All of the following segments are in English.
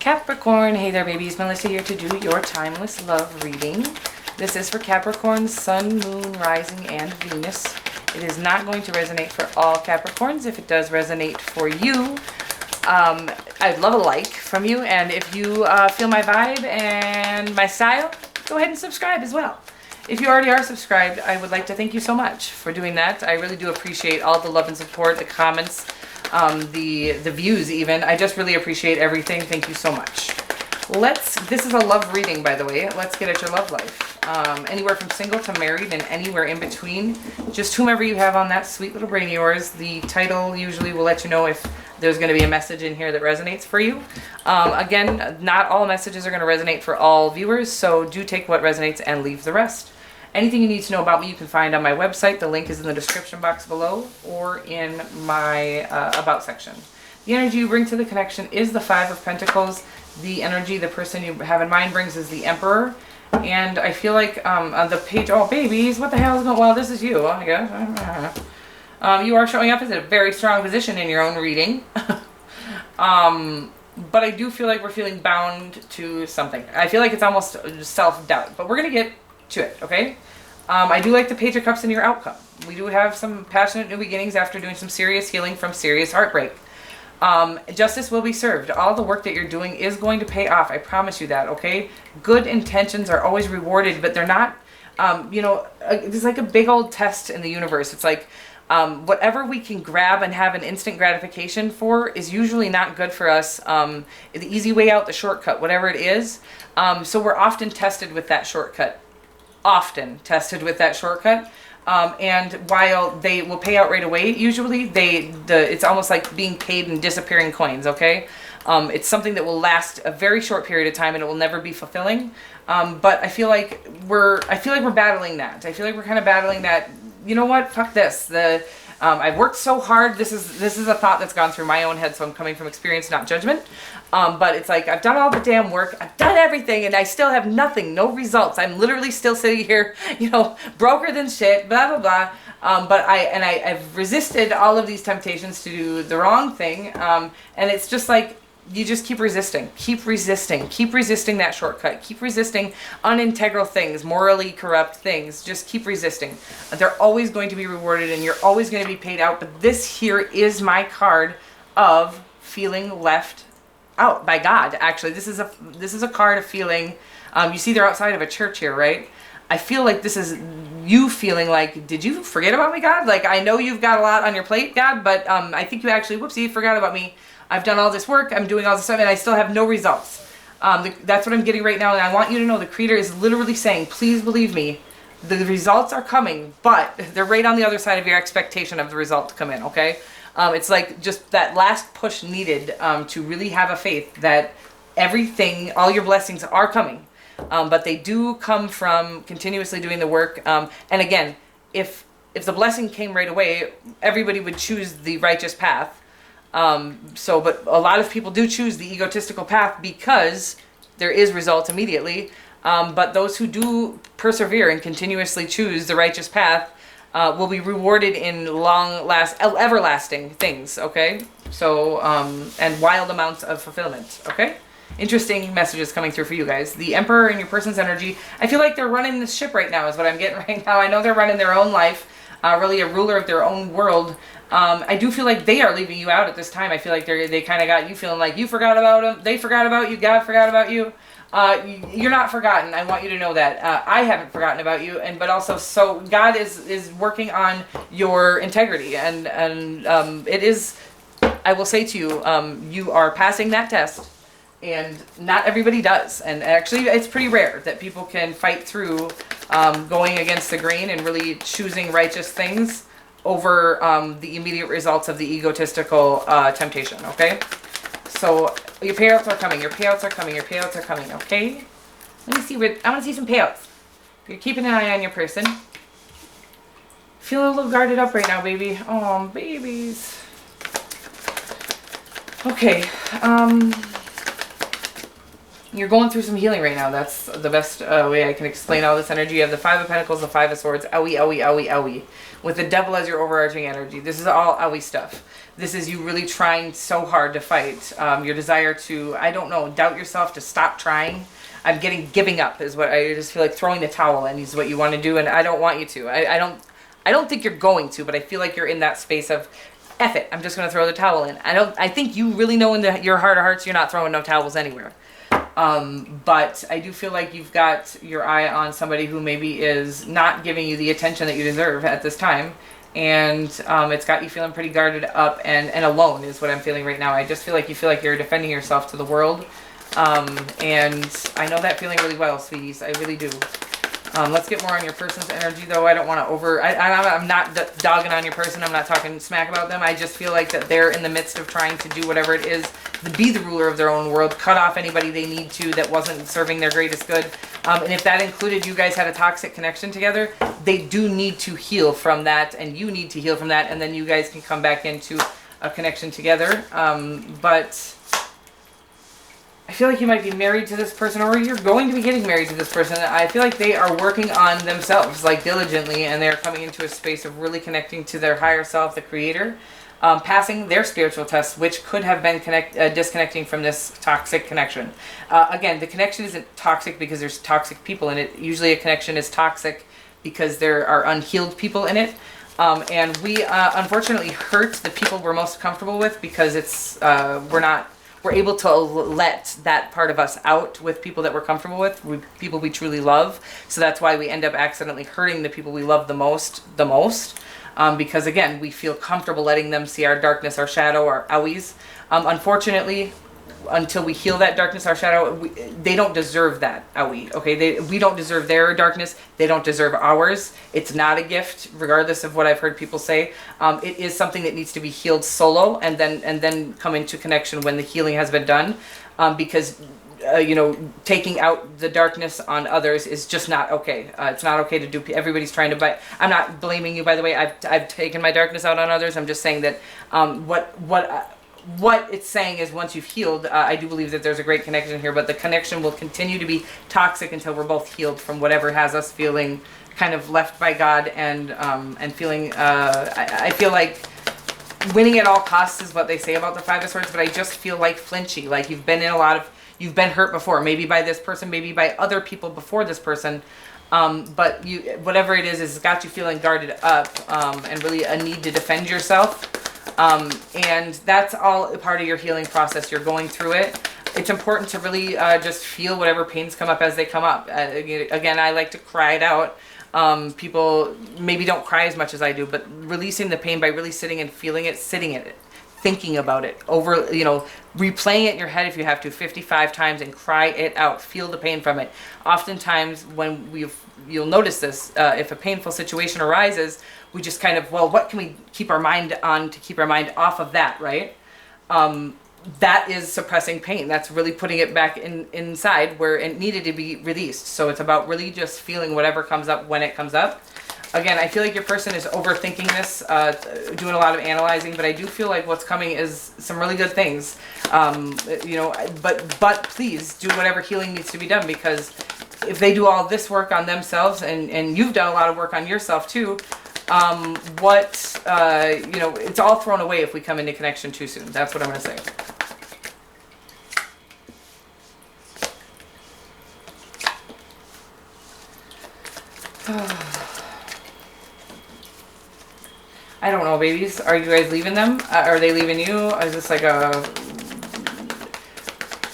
Capricorn, hey there babies, Melissa here to do your timeless love reading. This is for Capricorn, Sun, Moon, Rising, and Venus. It is not going to resonate for all Capricorns. If it does resonate for you, I'd love a like from you. And if you feel my vibe and my style, go ahead and subscribe as well. If you already are subscribed, I would like to thank you so much for doing that. I really do appreciate all the love and support, the comments, the views even. I just really appreciate everything. Thank you so much. This is a love reading, by the way. Let's get at your love life. Anywhere from single to married and anywhere in between. Just whomever you have on that sweet little brain of yours. The title usually will let you know if there's going to be a message in here that resonates for you. Again, not all messages are going to resonate for all viewers, so do take what resonates and leave the rest. Anything you need to know about me you can find on my website. The link is in the description box below or in my About section. The energy you bring to the connection is the Five of Pentacles. The energy the person you have in mind brings is the Emperor. And I feel like on the page, oh babies, what the hell is going on? Well, this is you, I guess. You are showing up as a very strong position in your own reading. But I do feel like we're feeling bound to something. I feel like it's almost self-doubt. But we're going to get to it, okay? I do like the Page of Cups in your outcome. We do have some passionate new beginnings after doing some serious healing from serious heartbreak. Justice will be served. All the work that you're doing is going to pay off. I promise you that, okay? Good intentions are always rewarded, but they're not, there's like a big old test in the universe. It's like whatever we can grab and have an instant gratification for is usually not good for us. The easy way out, the shortcut, whatever it is. So we're often tested with that shortcut. And while they will pay out right away, usually it's almost like being paid in disappearing coins, okay? It's something that will last a very short period of time and it will never be fulfilling. But I feel like we're battling that. I feel like we're kind of battling that, you know what, fuck this. I've worked so hard. This is a thought that's gone through my own head, so I'm coming from experience, not judgment. But it's like, I've done all the damn work, I've done everything, and I still have nothing, no results. I'm literally still sitting here, broker than shit, blah, blah, blah. But I've resisted all of these temptations to do the wrong thing. And it's just like, you just keep resisting that shortcut, keep resisting unintegral things, morally corrupt things. Just keep resisting. They're always going to be rewarded and you're always going to be paid out. But this here is my card of feeling left out by God. Actually, this is a card of feeling, you see they're outside of a church here, right? I feel like this is you feeling like, did you forget about me, God? Like, I know you've got a lot on your plate, God, but I think you actually, whoopsie, forgot about me. I've done all this work, I'm doing all this stuff, and I still have no results. That's what I'm getting right now, and I want you to know the Creator is literally saying, please believe me, the results are coming, but they're right on the other side of your expectation of the result to come in, okay? It's like just that last push needed to really have a faith that everything, all your blessings are coming. But they do come from continuously doing the work. And again, if the blessing came right away, everybody would choose the righteous path. But a lot of people do choose the egotistical path because there is results immediately. But those who do persevere and continuously choose the righteous path will be rewarded in everlasting things, okay? So, and wild amounts of fulfillment, okay? Interesting messages coming through for you guys. The Emperor in your person's energy, I feel like they're running this ship right now is what I'm getting right now. I know they're running their own life, really a ruler of their own world. I do feel like they are leaving you out at this time. I feel like they kind of got you feeling like you forgot about them. They forgot about you. God forgot about you. You're not forgotten. I want you to know that. I haven't forgotten about you. But also, so God is working on your integrity. And it is, I will say to you, you are passing that test. And not everybody does. And actually, it's pretty rare that people can fight through going against the grain and really choosing righteous things over the immediate results of the egotistical temptation, okay? So your payouts are coming, your payouts are coming, your payouts are coming, okay? Let me see I want to see some payouts. You're keeping an eye on your person. Feeling a little guarded up right now, baby. Oh, babies. Okay, You're going through some healing right now. That's the best way I can explain all this energy. You have the Five of Pentacles, the Five of Swords, owie, owie, owie, owie. With the Devil as your overarching energy. This is all owie stuff. This is you really trying so hard to fight. Your desire to, I don't know, doubt yourself, to stop trying. I'm giving up is what I just feel like throwing the towel in is what you want to do, and I don't want you to. I don't think you're going to, but I feel like you're in that space of, F it, I'm just going to throw the towel in. I think you really know in your heart of hearts you're not throwing no towels anywhere. But I do feel like you've got your eye on somebody who maybe is not giving you the attention that you deserve at this time. And it's got you feeling pretty guarded up and alone is what I'm feeling right now. I just feel like you feel like you're defending yourself to the world. And I know that feeling really well, sweeties. I really do. Let's get more on your person's energy, though. I don't want to I'm not dogging on your person. I'm not talking smack about them. I just feel like that they're in the midst of trying to do whatever it is, to be the ruler of their own world, cut off anybody they need to that wasn't serving their greatest good. And if that included you guys had a toxic connection together, they do need to heal from that, and you need to heal from that, and then you guys can come back into a connection together. But I feel like you might be married to this person, or you're going to be getting married to this person. I feel like they are working on themselves, like diligently, and they're coming into a space of really connecting to their higher self, the creator, passing their spiritual tests, which could have been disconnecting from this toxic connection. Again, the connection isn't toxic because there's toxic people in it. Usually a connection is toxic because there are unhealed people in it. And we unfortunately hurt the people we're most comfortable with because it's we're able to let that part of us out with people that we're comfortable with, people we truly love. So that's why we end up accidentally hurting the people we love the most. Because again, we feel comfortable letting them see our darkness, our shadow, our owies. Unfortunately, until we heal that darkness, our shadow, they don't deserve that owie. Okay, we don't deserve their darkness. They don't deserve ours. It's not a gift, regardless of what I've heard people say. It is something that needs to be healed solo, and then come into connection when the healing has been done. Because taking out the darkness on others is just not okay. It's not okay to do. Everybody's trying to buy. I'm not blaming you, by the way. I've taken my darkness out on others. I'm just saying that what it's saying is once you've healed, I do believe that there's a great connection here, but the connection will continue to be toxic until we're both healed from whatever has us feeling kind of left by God and feeling. I feel like winning at all costs is what they say about the Five of Swords, but I just feel like flinchy, like you've been hurt before, maybe by this person, maybe by other people before this person. But whatever it is, it's got you feeling guarded up, and really a need to defend yourself. And that's all a part of your healing process. You're going through it. It's important to really just feel whatever pains come up as they come up. Again, I like to cry it out. People maybe don't cry as much as I do, but releasing the pain by really sitting and feeling it, sitting in it, thinking about it, replaying it in your head if you have to 55 times and cry it out. Feel the pain from it. Oftentimes when you'll notice this, if a painful situation arises, we just kind of, what can we keep our mind on to keep our mind off of that, right? That is suppressing pain. That's really putting it back inside where it needed to be released. So it's about really just feeling whatever comes up when it comes up. Again, I feel like your person is overthinking this, doing a lot of analyzing, but I do feel like what's coming is some really good things. But please do whatever healing needs to be done, because if they do all this work on themselves and you've done a lot of work on yourself too, it's all thrown away if we come into connection too soon. That's what I'm going to say. I don't know, babies. Are you guys leaving them? Are they leaving you? Is this like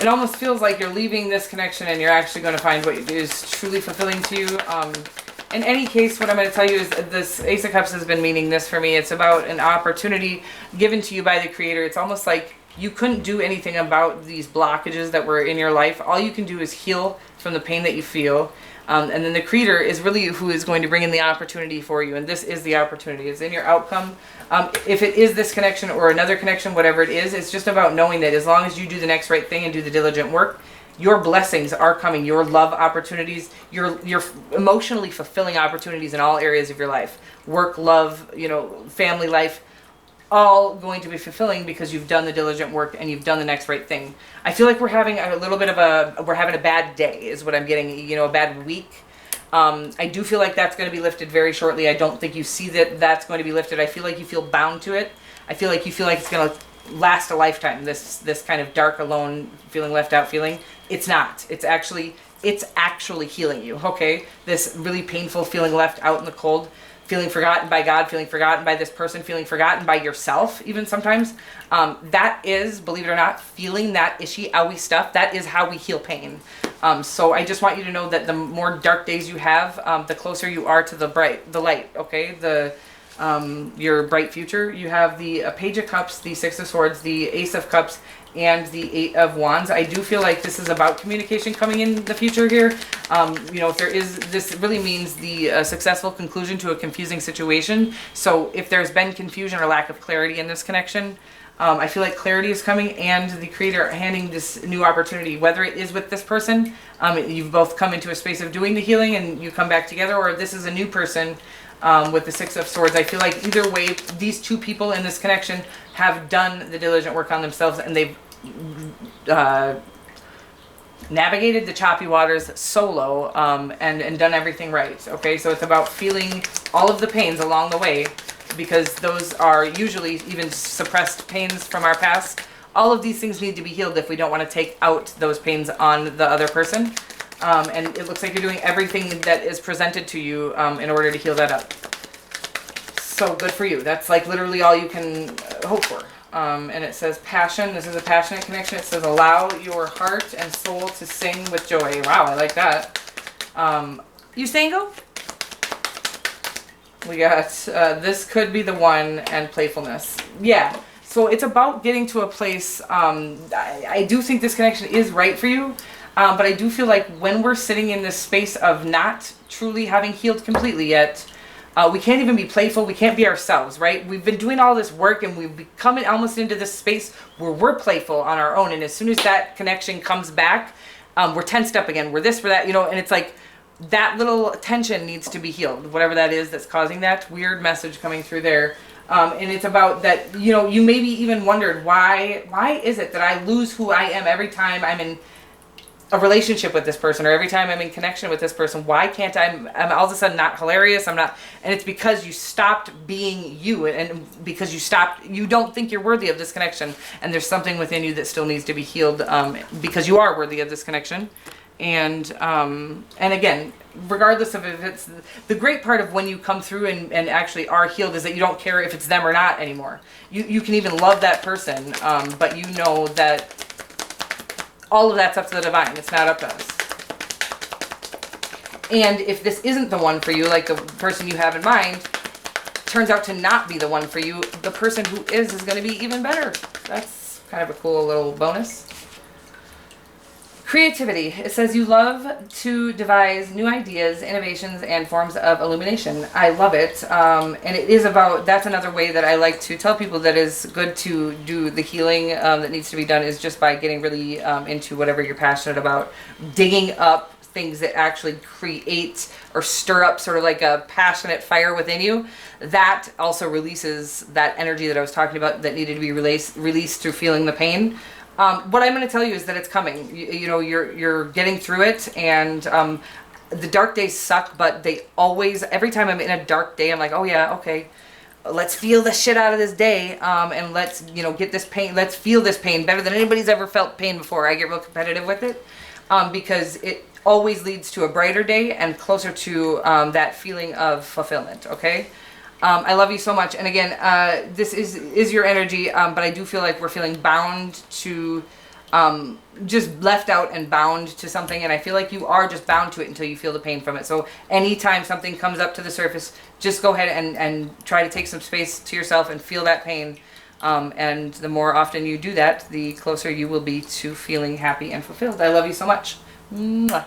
it almost feels like you're leaving this connection and you're actually going to find what is truly fulfilling to you. In any case, what I'm going to tell you is this Ace of Cups has been meaning this for me. It's about an opportunity given to you by the Creator. It's almost like you couldn't do anything about these blockages that were in your life. All you can do is heal from the pain that you feel. And then the Creator is really who is going to bring in the opportunity for you. And this is the opportunity. It's in your outcome. If it is this connection or another connection, whatever it is, it's just about knowing that as long as you do the next right thing and do the diligent work, your blessings are coming. Your love opportunities, your emotionally fulfilling opportunities in all areas of your life. Work, love, family life. all going to be fulfilling because you've done the diligent work and you've done the next right thing. I feel like we're having a little bit of we're having a bad day is what I'm getting, you know, a bad week. I do feel like that's going to be lifted very shortly. I don't think you see that that's going to be lifted. I feel like you feel bound to it. I feel like you feel like it's going to last a lifetime, this kind of dark, alone, feeling left out feeling. It's not. It's actually healing you, okay? This really painful feeling left out in the cold, feeling forgotten by God, feeling forgotten by this person, feeling forgotten by yourself even sometimes. That is, believe it or not, feeling that ishy, owie stuff. That is how we heal pain. So I just want you to know that the more dark days you have, the closer you are to the light, okay? Your bright future. You have the Page of Cups, the Six of Swords, the Ace of Cups, and the Eight of Wands. I do feel like this is about communication coming in the future here. You know, if there is, this really means the successful conclusion to a confusing situation. So if there's been confusion or lack of clarity in this connection, I feel like clarity is coming, and the Creator handing this new opportunity, whether it is with this person, you've both come into a space of doing the healing and you come back together, or this is a new person with the Six of Swords. I feel like either way, these two people in this connection have done the diligent work on themselves, and they've navigated the choppy waters solo, and done everything right. Okay, so it's about feeling all of the pains along the way, because those are usually even suppressed pains from our past. All of these things need to be healed if we don't want to take out those pains on the other person. And it looks like you're doing everything that is presented to you in order to heal that up. So good for you. That's like literally all you can hope for. And it says passion. This is a passionate connection. It says allow your heart and soul to sing with joy. Wow, I like that. You single? We got this could be the one, and playfulness. Yeah. So it's about getting to a place. I do think this connection is right for you. But I do feel like when we're sitting in this space of not truly having healed completely yet, we can't even be playful. We can't be ourselves, right? We've been doing all this work, and we've come almost into this space where we're playful on our own. And as soon as that connection comes back, we're tensed up again. We're this, we're that, you know, and it's like that little tension needs to be healed, whatever that is that's causing that weird message coming through there. And it's about that, you know, you maybe even wondered, why is it that I lose who I am every time I'm in a relationship with this person, or every time I'm in connection with this person? Why can't I'm all of a sudden not hilarious? I'm not. And it's because you stopped being you, and because you don't think you're worthy of this connection, and there's something within you that still needs to be healed, because you are worthy of this connection. And again, regardless of if it's the great part of when you come through and actually are healed, is that you don't care if it's them or not anymore. You can even love that person, but you know that all of that's up to the divine. It's not up to us. And if this isn't the one for you, like the person you have in mind turns out to not be the one for you, the person who is going to be even better. That's kind of a cool little bonus. Creativity. It says you love to devise new ideas, innovations, and forms of illumination. I love it. And it is about, that's another way that I like to tell people that is good to do the healing that needs to be done, is just by getting really into whatever you're passionate about, digging up things that actually create or stir up sort of like a passionate fire within you. That also releases that energy that I was talking about that needed to be released through feeling the pain. What I'm going to tell you is that it's coming. You know, you're getting through it, and the dark days suck, but they always, every time I'm in a dark day, I'm like, oh yeah, okay, let's feel the shit out of this day, and let's, you know, get this pain, let's feel this pain better than anybody's ever felt pain before. I get real competitive with it, because it always leads to a brighter day and closer to that feeling of fulfillment, okay? I love you so much. And again, this is your energy, but I do feel like we're feeling bound to, just left out and bound to something. And I feel like you are just bound to it until you feel the pain from it. So anytime something comes up to the surface, just go ahead and try to take some space to yourself and feel that pain. And the more often you do that, the closer you will be to feeling happy and fulfilled. I love you so much. Mwah.